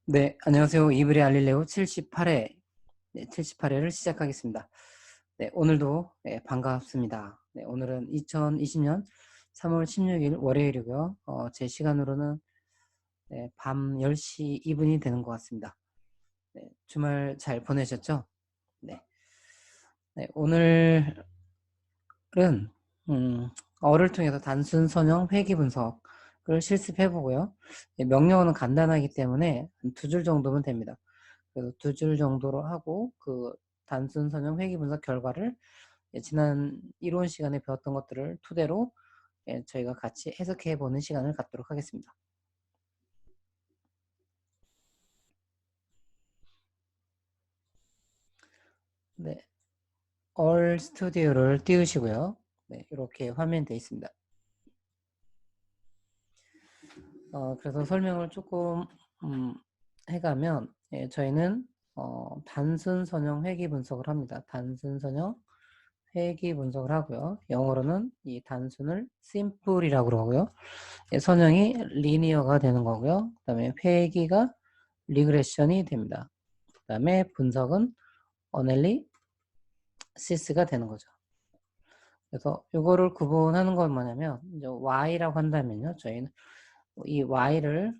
네, 안녕하세요. 이브리 알릴레오 78회, 78회를 시작하겠습니다. 네, 오늘도 반갑습니다. 네, 오늘은 2020년 3월 16일 월요일이고요. 제 시간으로는 밤 10시 2분이 되는 것 같습니다. 네, 주말 잘 보내셨죠? 네, 네, 오늘은 어를 통해서 단순 선형 회귀 분석을 실습해 보고요. 명령어는 간단하기 때문에 한 2줄 정도면 됩니다. 그래서 2줄 정도로 하고 그 단순 선형 회귀 분석 결과를 지난 이론 시간에 배웠던 것들을 토대로 저희가 같이 해석해 보는 시간을 갖도록 하겠습니다. 네, 얼 스튜디오를 띄우시고요. 네, 이렇게 화면이 되어 있습니다. 그래서 설명을 조금 해가면 저희는 단순 선형 회귀 분석을 합니다. 단순 선형 회귀 분석을 하고요. 영어로는 이 단순을 simple이라고 하고요. 선형이 리니어가 되는 거고요. 그 다음에 회귀가 리그레션이 됩니다. 그 다음에 분석은 어널리시스가 되는 거죠. 그래서 이거를 구분하는 건 뭐냐면 이제 y라고 한다면요. 저희는 이 y를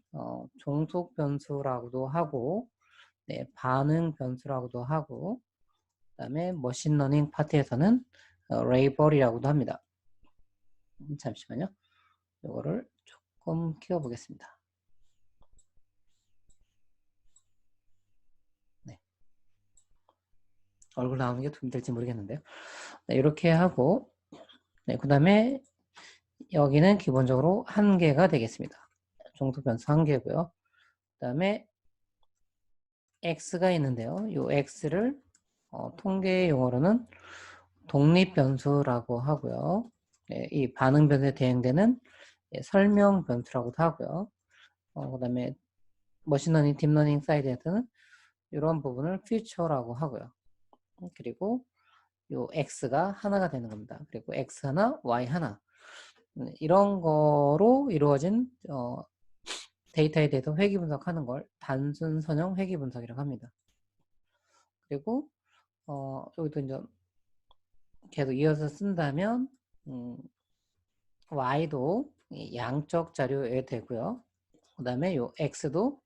종속 변수라고도 하고 반응 변수라고도 하고 그 다음에 머신러닝 파트에서는 레이벌이라고도 합니다. 잠시만요. 이거를 조금 키워보겠습니다. 네. 얼굴 나오는 게 도움이 될지 모르겠는데요. 네, 이렇게 하고 그 다음에 여기는 기본적으로 1개가 되겠습니다. 종속 변수 1개고요. 그 다음에 x가 있는데요. 이 x를 통계 용어로는 독립 변수라고 하고요. 이 반응 변수에 대응되는 설명 변수라고도 하고요. 그 다음에 머신러닝, 딥러닝 사이드에서는 이런 부분을 퓨처라고 하고요. 그리고 요 x가 하나가 되는 겁니다. 그리고 x 하나, y 하나 이런 거로 이루어진 데이터에 대해서 회귀 분석하는 걸 단순 선형 회귀 분석이라고 합니다. 그리고 여기도 이제 계속 이어서 쓴다면 y도 양적 자료여야 되고요. 그 다음에 요 x도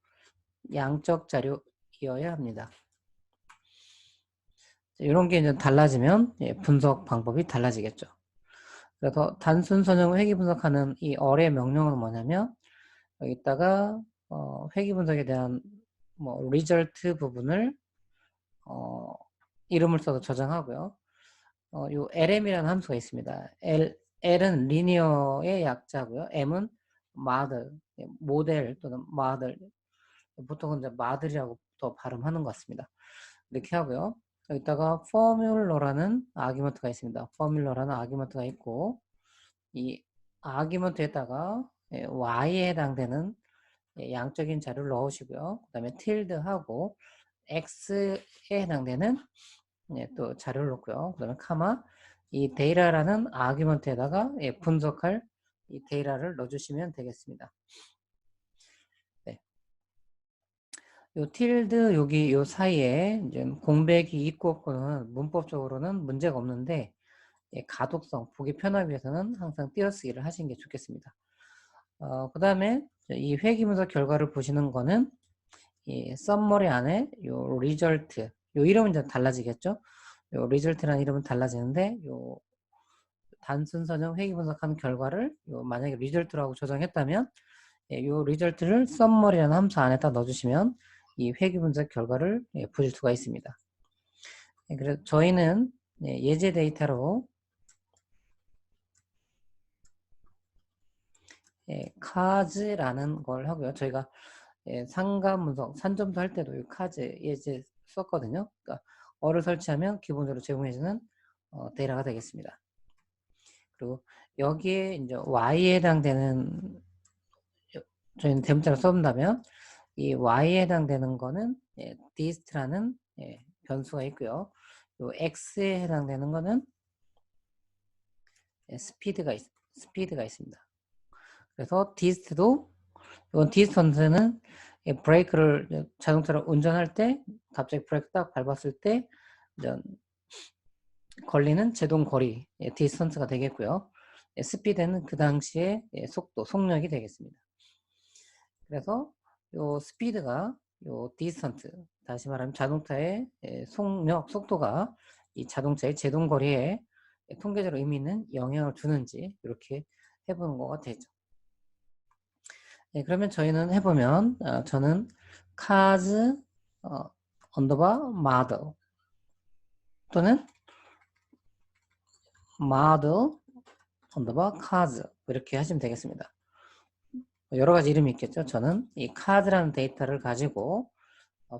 양적 자료이어야 합니다. 이런 게 이제 달라지면 분석 방법이 달라지겠죠. 그래서 단순 선형 회귀 분석하는 이 어뢰 명령은 뭐냐면 여기다가 회귀 분석에 대한 뭐 리절트 부분을 이름을 써서 저장하고요. 요 lm이라는 함수가 있습니다. l은 리니어의 약자고요. m은 model, 모델 또는 model. 보통은 이제 model이라고 더 발음하는 것 같습니다. 이렇게 하고요. 여기다가 포뮬러라는 아규먼트가 있습니다. 포뮬러라는 아규먼트가 있고 이 아규먼트에다가 y에 해당되는 양적인 자료를 넣으시고요. 그 다음에 tilde하고 x에 해당되는 또 자료를 넣고요. 그 다음에 카마 이 데이터라는 아규먼트에다가 분석할 이 데이터를 넣어주시면 되겠습니다. 네. 요 tilde 여기 요 사이에 이제 공백이 있고 없고는 문법적으로는 문제가 없는데 가독성 보기 편하기 위해서는 항상 띄어쓰기를 하시는 게 좋겠습니다. 그 다음에 이 회귀분석 결과를 보시는 거는 이 썸머리 안에 요 리절트 요 이름은 이제 달라지겠죠. 요 리절트라는 이름은 달라지는데 요 단순 선형 회귀 분석한 결과를 요 만약에 리절트라고 저장했다면 요 리절트를 썸머리라는 함수 안에다 넣어주시면 이 회귀 분석 결과를 보실 수가 있습니다. 그래서 저희는 예제 데이터로 카즈라는 걸 하고요. 저희가 상감 분석, 산점도 할 때도 이 카즈 예제 썼거든요. 그러니까 어를 설치하면 기본적으로 제공해주는 데이터가 되겠습니다. 그리고 여기에 이제 y에 해당되는 저희는 대문자로 써본다면 이 y에 해당되는 거는 dist라는 변수가 있고요. 요 x에 해당되는 거는 스피드가 있습니다. 그래서 dist도 이건 디스턴스는 이 브레이크를 자동차를 운전할 때 갑자기 브레이크 딱 밟았을 때 이제 걸리는 제동 거리 디스턴스가 되겠고요. 스피드는 그 당시에 속도, 속력이 되겠습니다. 그래서 요 스피드가 요 디스턴스, 다시 말하면 자동차의 속력, 속도가 이 자동차의 제동 거리에 통계적으로 의미 있는 영향을 주는지 이렇게 해보는 거가 되죠. 그러면 저희는 해보면 저는 cars 언더바 model 또는 model 언더바 cars 이렇게 하시면 되겠습니다. 여러 가지 이름이 있겠죠. 저는 이 cars라는 데이터를 가지고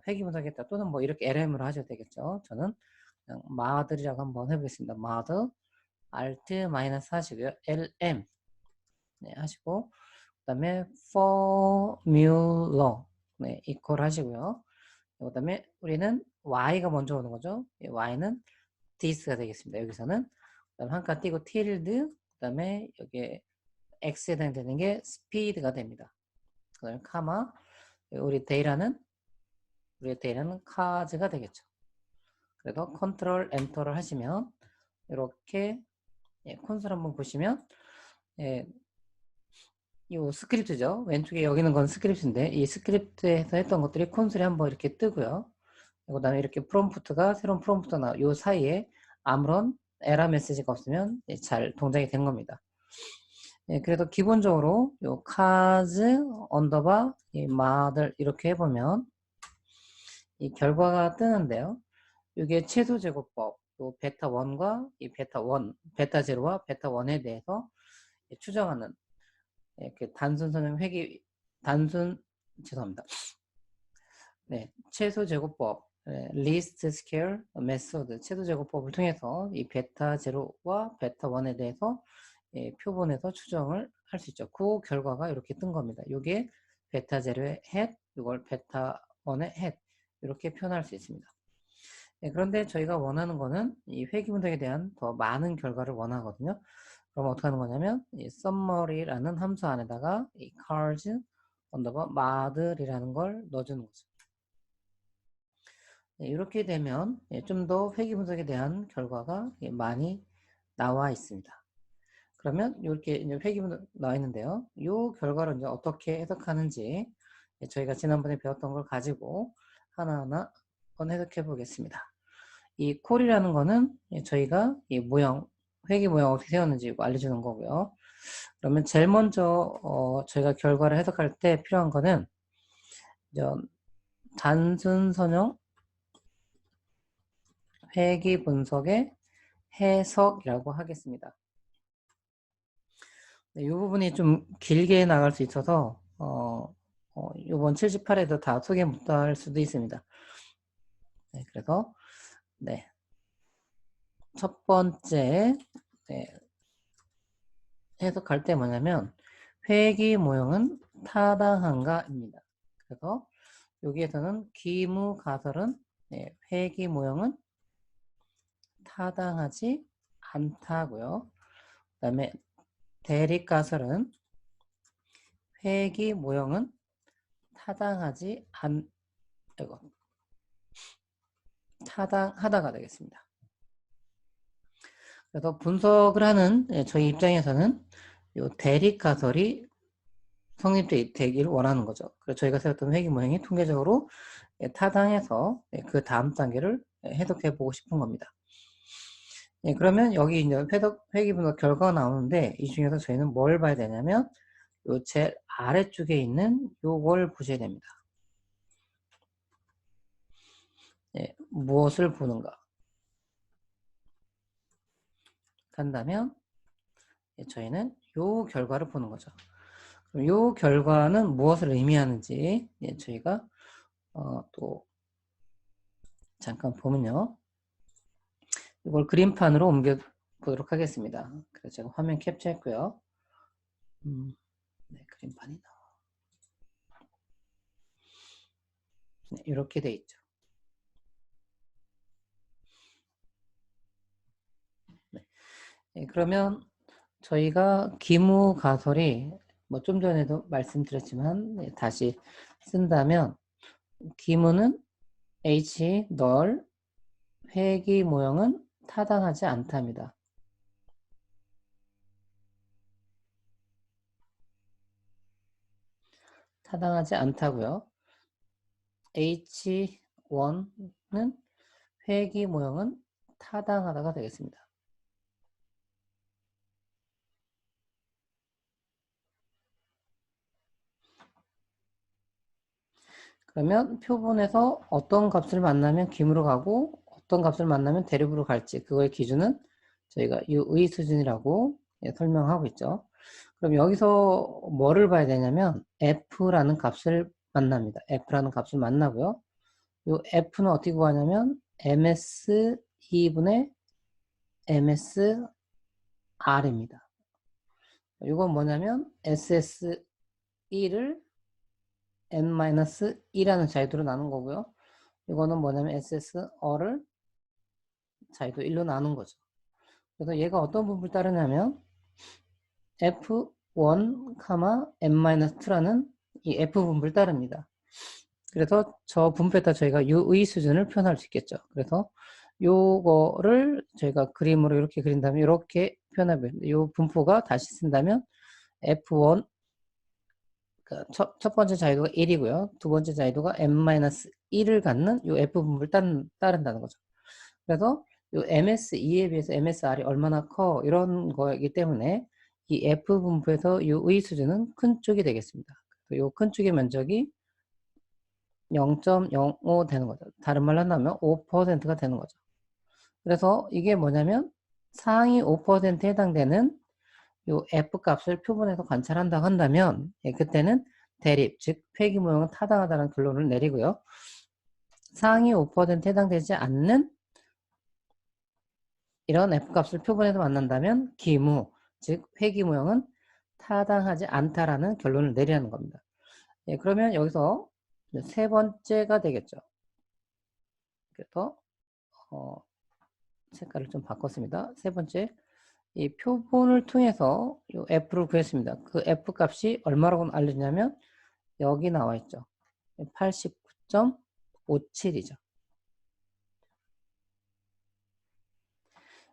회귀 분석했다 또는 뭐 이렇게 LM으로 하셔도 되겠죠. 저는 그냥 model이라고 한번 해보겠습니다. model alt 마이너스 하시고요. LM 네, 하시고 그 다음에 formula 네, equal 하시고요. 그 다음에 우리는 y가 먼저 오는 거죠. y는 this가 되겠습니다. 여기서는 그다음 한 칸 띄고 tilde 그 다음에 여기에 x에 해당되는 게 speed가 됩니다. 그 다음에 카마 우리의 데이터는 cars가 되겠죠. 그래서 컨트롤 엔터를 하시면 이렇게 콘솔 한번 보시면 이 스크립트죠. 왼쪽에 여기는 건 스크립트인데 이 스크립트에서 했던 것들이 콘솔에 한번 이렇게 뜨고요. 그 다음에 이렇게 프롬프트가 새로운 프롬프트가 이 사이에 아무런 에러 메시지가 없으면 잘 동작이 된 겁니다. 그래도 기본적으로 요 cars 언더바 model 이렇게 해보면 이 결과가 뜨는데요. 이게 최소 제곱법, 또 베타 1과 이 베타 1, 베타 0와 베타 1에 대해서 추정하는 그 단순 선형 회귀 단순 죄송합니다. 네, 최소 제곱법 리스트 스퀘어 메소드 최소 제곱법을 통해서 이 베타 0와 베타 1에 대해서 표본에서 추정을 할 수 있죠. 그 결과가 이렇게 뜬 겁니다. 이게 베타 0의 헷, 이걸 베타 1의 헷 이렇게 표현할 수 있습니다. 그런데 저희가 원하는 거는 이 회귀 분석에 대한 더 많은 결과를 원하거든요. 그럼 어떻게 하는 거냐면 이 summary라는 함수 안에다가 이 cars 언더바 model이라는 걸 넣어주는 거죠. 이렇게 되면 좀 더 회귀 분석에 대한 결과가 많이 나와 있습니다. 그러면 이렇게 이제 회귀 분석 나와 있는데요. 이 결과를 이제 어떻게 해석하는지 저희가 지난번에 배웠던 걸 가지고 하나하나 한번 해석해 보겠습니다. 이 콜이라는 거는 저희가 이 모형, 회귀 모형 어떻게 세웠는지 알려주는 거고요. 그러면 제일 먼저 저희가 결과를 해석할 때 필요한 거는 단순 선형 회귀 분석의 해석이라고 하겠습니다. 이 부분이 좀 길게 나갈 수 있어서 이번 78에도 다 소개 못할 수도 있습니다. 네, 그래서 첫 번째 해석할 때 뭐냐면 회귀 모형은 타당한가입니다. 그래서 여기에서는 기무가설은 회귀 모형은 타당하지 않다고요. 그 다음에 대립가설은 회귀 모형은 타당하다가 되겠습니다. 그래서 분석을 하는 저희 입장에서는 이 대립가설이 성립되기를 원하는 거죠. 그래서 저희가 세웠던 회귀 모형이 통계적으로 타당해서 그 다음 단계를 해석해 보고 싶은 겁니다. 그러면 여기 이제 회귀 분석 결과가 나오는데 이 중에서 저희는 뭘 봐야 되냐면 요 제일 아래쪽에 있는 요걸 보셔야 됩니다. 무엇을 보는가 한다면 저희는 요 결과를 보는 거죠. 그럼 요 결과는 무엇을 의미하는지 저희가 또 잠깐 보면요. 이걸 그림판으로 옮겨 보도록 하겠습니다. 그래서 제가 화면 캡처했고요. 네, 그림판이 나와. 네, 이렇게 돼 있죠. 네, 그러면 저희가 기무가설이 뭐 좀 전에도 말씀드렸지만 다시 쓴다면 기문은 H 널 회귀 모형은 타당하지 않답니다. 타당하지 않다고요. H1은 회귀 모형은 타당하다가 되겠습니다. 그러면 표본에서 어떤 값을 만나면 기무로 가고 어떤 값을 만나면 대립으로 갈지 그거의 기준은 저희가 유의 수준이라고 설명하고 있죠. 그럼 여기서 뭐를 봐야 되냐면 f라는 값을 만납니다. f라는 값을 만나고요. 이 f는 어떻게 구하냐면 ms 2분의 ms r입니다. 이건 뭐냐면 ss1을 n-2라는 자유도로 나눈 거고요. 이거는 뭐냐면 ss어를 자유도 1로 나눈 거죠. 그래서 얘가 어떤 분포를 따르냐면 f1, n-2라는 이 f 분포를 따릅니다. 그래서 저 분포에 따라 저희가 유의 수준을 표현할 수 있겠죠. 그래서 요거를 저희가 그림으로 이렇게 그린다면 이렇게 표현하면 이 분포가 다시 쓴다면 f1 첫 번째 자유도가 1이고요. 두 번째 자유도가 n-1을 갖는 이 f 분포를 따른다는 거죠. 그래서 이 ms2에 비해서 msr이 얼마나 커 이런 거이기 때문에 이 f 분포에서 이 의 수준은 큰 쪽이 되겠습니다. 이 큰 쪽의 면적이 0.05 되는 거죠. 다른 말로 한다면 5%가 되는 거죠. 그래서 이게 뭐냐면 상위 5%에 해당되는 요 f 값을 표본에서 관찰한다고 한다면 그때는 대립, 즉 회귀 모형은 타당하다는 결론을 내리고요. 상위 5%에 해당되지 않는 이런 f 값을 표본에서 만난다면 기무, 즉 회귀 모형은 타당하지 않다라는 결론을 내리는 겁니다. 그러면 여기서 세 번째가 되겠죠. 그래서 색깔을 좀 바꿨습니다. 세 번째, 이 표본을 통해서 이 f를 구했습니다. 그 f 값이 얼마라고 알려주냐면 여기 나와 있죠. 89.57이죠.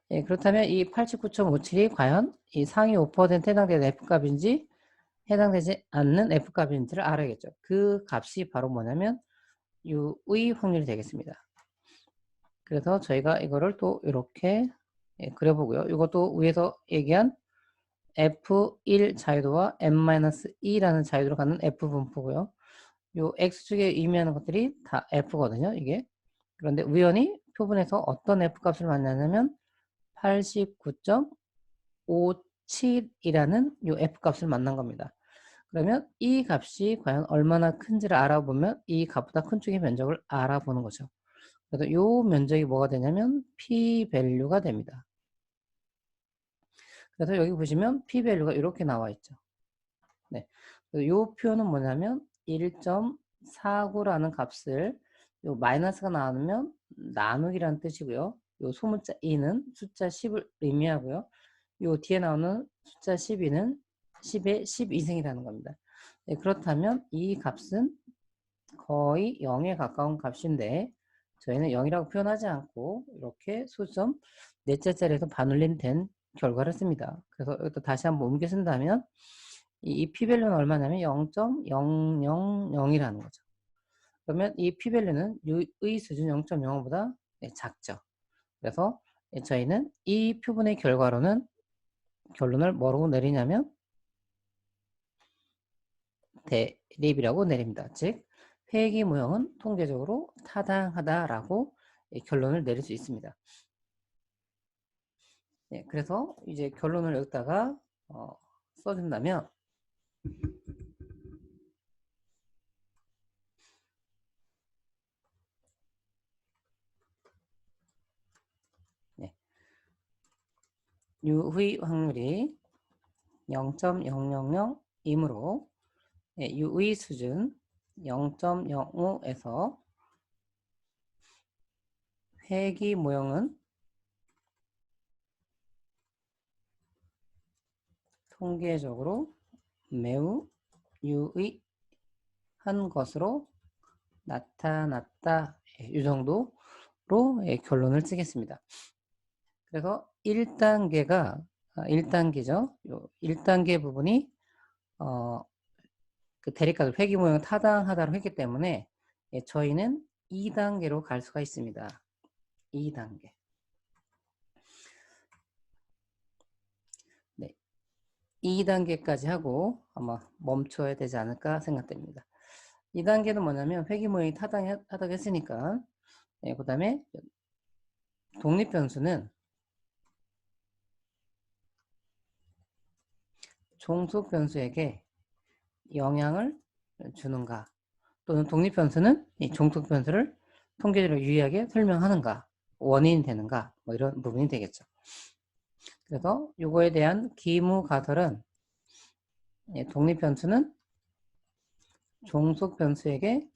그렇다면 이 89.57이 과연 이 상위 5%에 해당되는 F값인지 해당되지 않는 F값인지를 알아야겠죠. 그 값이 바로 뭐냐면 U의 확률이 되겠습니다. 그래서 저희가 이거를 또 이렇게 그려보고요. 이것도 위에서 얘기한 F1 자유도와 n-2라는 자유도로 갖는 F 분포고요. 요 X축에 의미하는 것들이 다 F거든요. 이게. 그런데 우연히 표본에서 어떤 F 값을 만나냐면 89.57이라는 요 F 값을 만난 겁니다. 그러면 이 값이 과연 얼마나 큰지를 알아보면 이 값보다 큰 쪽의 면적을 알아보는 거죠. 그래서 요 면적이 뭐가 되냐면 P 밸류가 됩니다. 그래서 여기 보시면 P 밸류가 이렇게 나와 있죠. 네. 요 표현은 뭐냐면 1.49라는 값을 요 마이너스가 나오면 나누기라는 뜻이고요. 요 소문자 2는 숫자 10을 의미하고요. 요 뒤에 나오는 숫자 12는 10의 12승이라는 겁니다. 네, 그렇다면 이 값은 거의 0에 가까운 값인데 저희는 0이라고 표현하지 않고 이렇게 수점 넷째 자리에서 반올림 된 결과를 씁니다. 그래서 이것도 다시 한번 옮겨 쓴다면 이 p-밸류는 얼마냐면 0.000이라는 거죠. 그러면 이 p-밸류는 의 수준 0.05보다 작죠. 그래서 저희는 이 표본의 결과로는 결론을 뭐라고 내리냐면 대립이라고 내립니다. 즉 회귀 모형은 통계적으로 타당하다라고 결론을 내릴 수 있습니다. 네, 그래서 이제 결론을 여기다가 써준다면 네, 유의 확률이 0.000이므로 유의 수준 0.05에서 회귀 모형은 통계적으로 매우 유의한 것으로 나타났다. 이 정도로 결론을 쓰겠습니다. 그래서 1단계가 1단계죠. 요 1단계 부분이 그 대립각을 회귀 모형을 타당하다고 했기 때문에 저희는 2단계로 갈 수가 있습니다. 2단계. 네. 2단계까지 하고 아마 멈춰야 되지 않을까 생각됩니다. 2단계는 뭐냐면 회귀 모형이 타당하다고 했으니까 그 다음에 독립변수는 종속변수에게 영향을 주는가, 또는 독립변수는 이 종속변수를 통계적으로 유의하게 설명하는가, 원인이 되는가, 뭐 이런 부분이 되겠죠. 그래서 이거에 대한 기무가설은 독립변수는 종속변수에게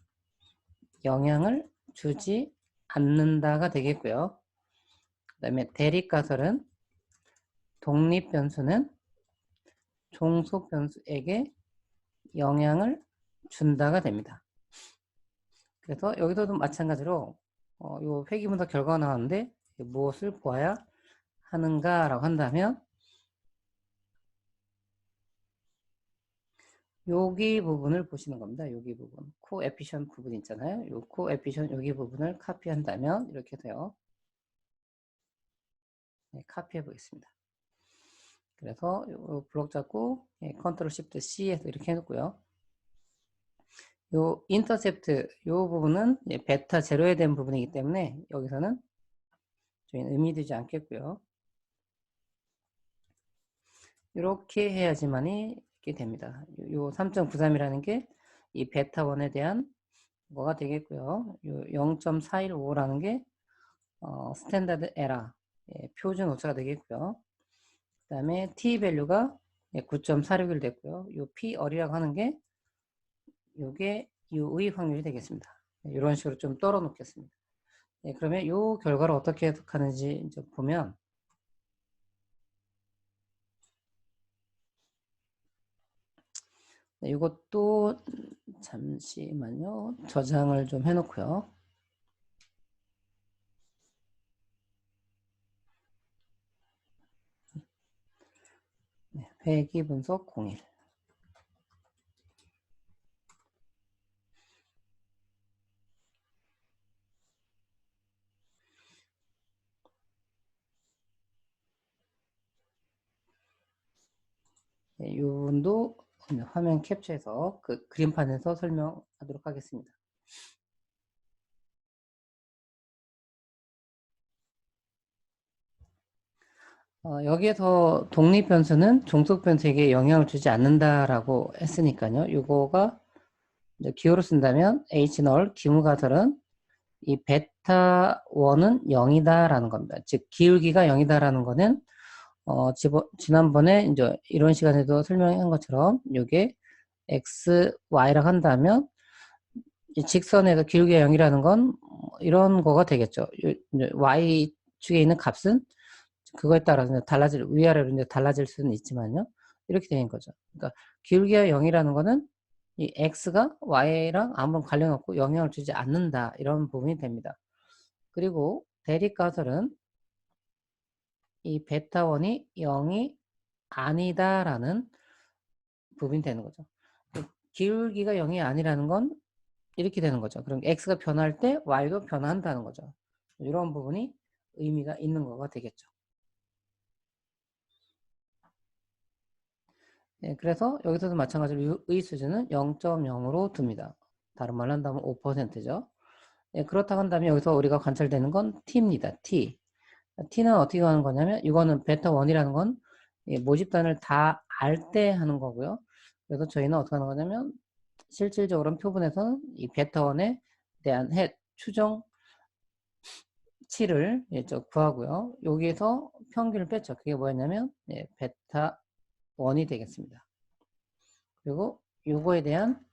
영향을 주지 않는다가 되겠고요. 그 다음에 대립가설은 독립변수는 종속변수에게 영향을 준다가 됩니다. 그래서 여기서도 마찬가지로 요 회귀분석 결과가 나왔는데 무엇을 보아야 하는가라고 한다면 여기 부분을 보시는 겁니다. 여기 부분, 코에피션 부분 있잖아요. 요 코에피션 여기 부분을 카피한다면 이렇게 돼요. 네, 카피해 보겠습니다. 그래서 요 블록 잡고 컨트롤 시프트 C에서 이렇게 해놓고요. 요 인터셉트 요 부분은 베타 제로에 대한 부분이기 때문에 여기서는 저희는 의미되지 않겠고요. 이렇게 해야지만이 이렇게 됩니다. 요 3.93이라는 게 이 베타 1에 대한 뭐가 되겠고요. 요 0.415라는 게 스탠다드 에러 표준 오차가 되겠고요. 그 다음에 t 밸류가 9.461 됐고요. 요 p 어리라고 하는 게 요게 U의 확률이 되겠습니다. 이런 식으로 좀 떨어 놓겠습니다. 그러면 요 결과를 어떻게 해석하는지 이제 보면 이것도 잠시만요. 저장을 좀 해놓고요. 회귀 분석 01. 이 부분도 화면 캡처해서 그 그림판에서 설명하도록 하겠습니다. 여기에서 독립변수는 종속변수에게 영향을 주지 않는다라고 했으니까요. 이거가 기호로 쓴다면 H 널 기무가설은 이 베타 1은 0이다라는 겁니다. 즉 기울기가 0이다라는 거는 지난번에 이제 이런 시간에도 설명한 것처럼 이게 x, y라고 한다면 이 직선에서 기울기가 0이라는 건 이런 거가 되겠죠. y축에 있는 값은 그거에 따라서 달라질, 위아래로 이제 달라질 수는 있지만요. 이렇게 되는 거죠. 그러니까 기울기가 0이라는 거는 이 x가 y랑 아무런 관련 없고 영향을 주지 않는다. 이런 부분이 됩니다. 그리고 대립가설은 이 베타1이 0이 아니다라는 부분이 되는 거죠. 기울기가 0이 아니라는 건 이렇게 되는 거죠. 그럼 x가 변할 때 y도 변한다는 거죠. 이런 부분이 의미가 있는 거가 되겠죠. 그래서 여기서도 마찬가지로 의 수준은 0.0으로 둡니다. 다른 말로 한다면 5%죠. 그렇다고 한다면 여기서 우리가 관찰되는 건 t입니다. t. t는 어떻게 하는 거냐면 이거는 베타 1이라는 건 모집단을 다 알 때 하는 거고요. 그래서 저희는 어떻게 하는 거냐면 실질적으로는 표본에서는 이 베타 1에 대한 추정 치를 구하고요. 여기에서 평균을 뺐죠. 그게 뭐였냐면 베타 1이 되겠습니다. 그리고 요거에 대한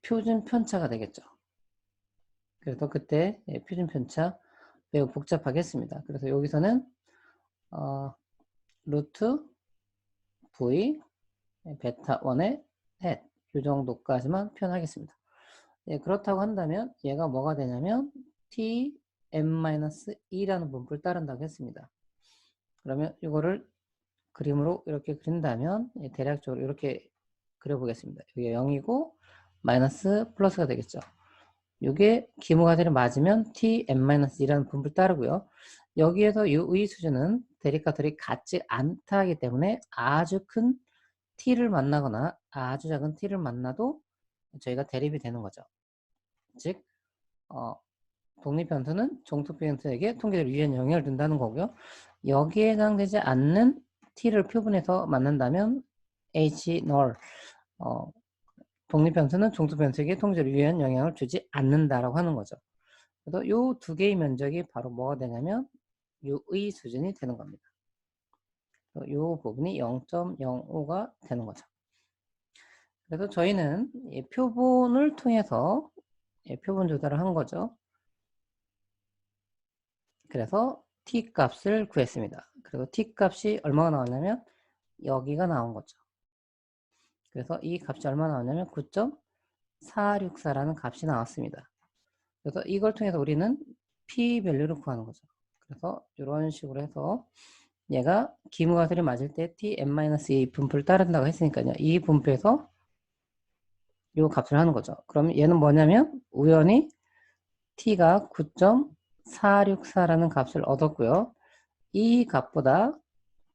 표준 편차가 되겠죠. 그래서 그때 표준 편차 매우 복잡하겠습니다. 그래서 여기서는 루트 v 베타 1의 at 이 정도까지만 표현하겠습니다. 예, 그렇다고 한다면 얘가 뭐가 되냐면 tm-2라는 분포를 따른다고 했습니다. 그러면 이거를 그림으로 이렇게 그린다면 예, 대략적으로 이렇게 그려보겠습니다. 이게 0이고 마이너스 플러스가 되겠죠. 이게 기무가들이 맞으면 tm-2라는 분포를 따르고요. 여기에서 이 수준은 대립가들이 같지 않다 하기 때문에 아주 큰 t를 만나거나 아주 작은 t를 만나도 저희가 대립이 되는 거죠. 즉 독립변수는 종속변수에게 통계적으로 유의한 영향을 준다는 거고요. 여기에 해당되지 않는 t를 표본해서 만난다면 h null 독립변수는 종속변수에게 통계적으로 유의한 영향을 주지 않는다라고 하는 거죠. 그래서 이 두 개의 면적이 바로 뭐가 되냐면 u의 수준이 되는 겁니다. 이 부분이 0.05가 되는 거죠. 그래서 저희는 이 표본을 통해서 표본 조달을 한 거죠. 그래서 t 값을 구했습니다. 그리고 t 값이 얼마가 나왔냐면 여기가 나온 거죠. 그래서 이 값이 얼마 나왔냐면 9.464라는 값이 나왔습니다. 그래서 이걸 통해서 우리는 p 밸류를 구하는 거죠. 그래서 이런 식으로 해서 얘가 기무가설이 맞을 때 tm-2 분포를 따른다고 했으니까요. 이 분포에서 이 값을 하는 거죠. 그럼 얘는 뭐냐면 우연히 t가 9.464라는 값을 얻었고요. 이 값보다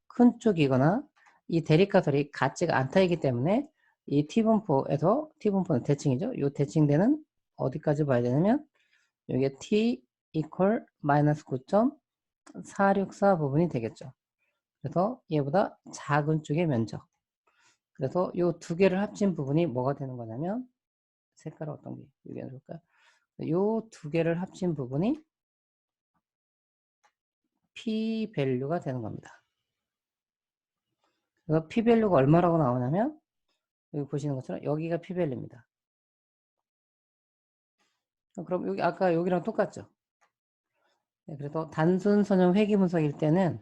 큰 쪽이거나 이 대립가설이 같지가 않다이기 때문에 이 t분포에서 t분포는 대칭이죠. 이 대칭되는 어디까지 봐야 되냐면 여기에 t equal 마이너스 9.464 부분이 되겠죠. 그래서 얘보다 작은 쪽의 면적. 그래서 이 두 개를 합친 부분이 뭐가 되는 거냐면 색깔은 어떤 게 여기 해볼까요? 이 두 개를 합친 부분이 p 밸류가 되는 겁니다. 그래서 p 밸류가 얼마라고 나오냐면 여기 보시는 것처럼 여기가 p 밸류입니다. 그럼 여기 아까 여기랑 똑같죠? 네, 그래서 단순 선형 회귀 분석일 때는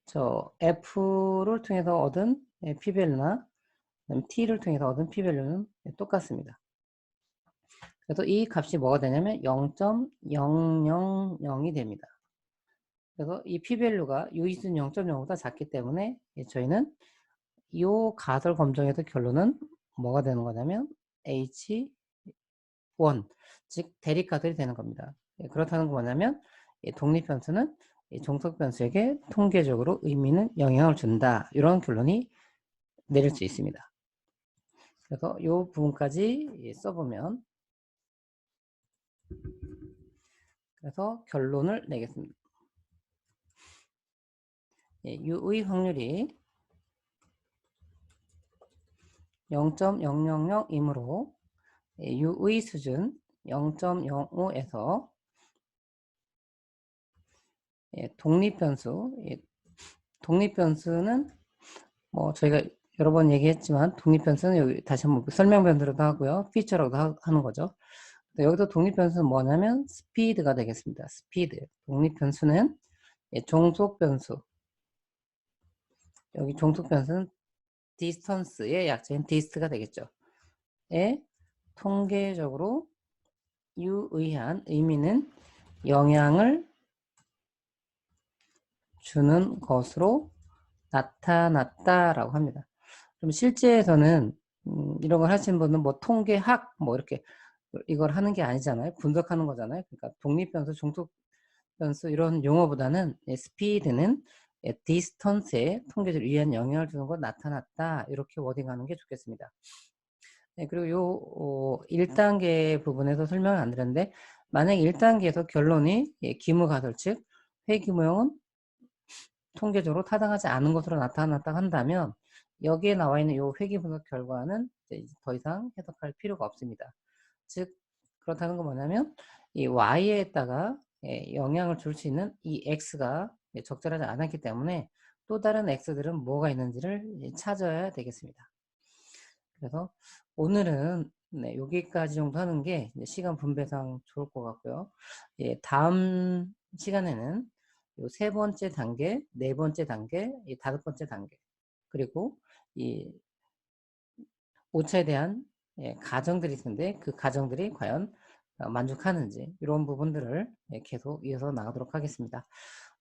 저 f를 통해서 얻은 p 밸류나 t를 통해서 얻은 p 밸류는 똑같습니다. 그래서 이 값이 뭐가 되냐면 0.000이 됩니다. 그래서 이 p-밸류가 유의수는 0.05보다 작기 때문에 저희는 이 가설 검정에서 결론은 뭐가 되는 거냐면 H1, 즉 대립가설이 되는 겁니다. 그렇다는 건 뭐냐면 독립변수는 종속변수에게 통계적으로 의미는 영향을 준다. 이런 결론이 내릴 수 있습니다. 그래서 이 부분까지 써보면 그래서 결론을 내겠습니다. U의 확률이 0.000이므로 U의 수준 0.05에서 독립변수는 뭐 저희가 여러 번 얘기했지만 독립변수는 여기 다시 한번 설명변수로도 하고요. 피처라고도 하는 거죠. 여기서 독립변수는 뭐냐면 스피드가 되겠습니다. 스피드. 독립변수는 종속변수. 여기 종속변수는 디스턴스의 약자인 디스트가 되겠죠. 통계적으로 유의한 의미는 영향을 주는 것으로 나타났다라고 합니다. 그럼 실제에서는 이런 걸 하시는 분은 뭐 통계학 뭐 이렇게 이걸 하는 게 아니잖아요. 분석하는 거잖아요. 그러니까 독립변수, 종속변수 이런 용어보다는 스피드는 디스턴스에 통계적으로 유의한 영향을 주는 것 나타났다. 이렇게 워딩하는 게 좋겠습니다. 네, 그리고 요 1단계 부분에서 설명을 안 드렸는데 만약 1단계에서 결론이 기무가설 즉 회귀모형은 통계적으로 타당하지 않은 것으로 나타났다 한다면 여기에 나와 있는 이 회귀분석 결과는 이제 더 이상 해석할 필요가 없습니다. 즉 그렇다는 건 뭐냐면 이 y에다가 영향을 줄 수 있는 이 x가 적절하지 않았기 때문에 또 다른 x들은 뭐가 있는지를 찾아야 되겠습니다. 그래서 오늘은 여기까지 정도 하는 게 시간 분배상 좋을 것 같고요. 다음 시간에는 요 세 번째 단계, 네 번째 단계, 이 다섯 번째 단계, 그리고 이 오차에 대한 가정들이 있는데 그 가정들이 과연 만족하는지 이런 부분들을 계속 이어서 나가도록 하겠습니다.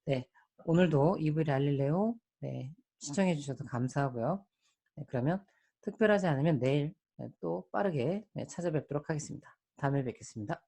네, 오늘도 이브리 알릴레오 시청해 주셔서 감사하고요. 그러면 특별하지 않으면 내일 또 빠르게 찾아뵙도록 하겠습니다. 다음에 뵙겠습니다.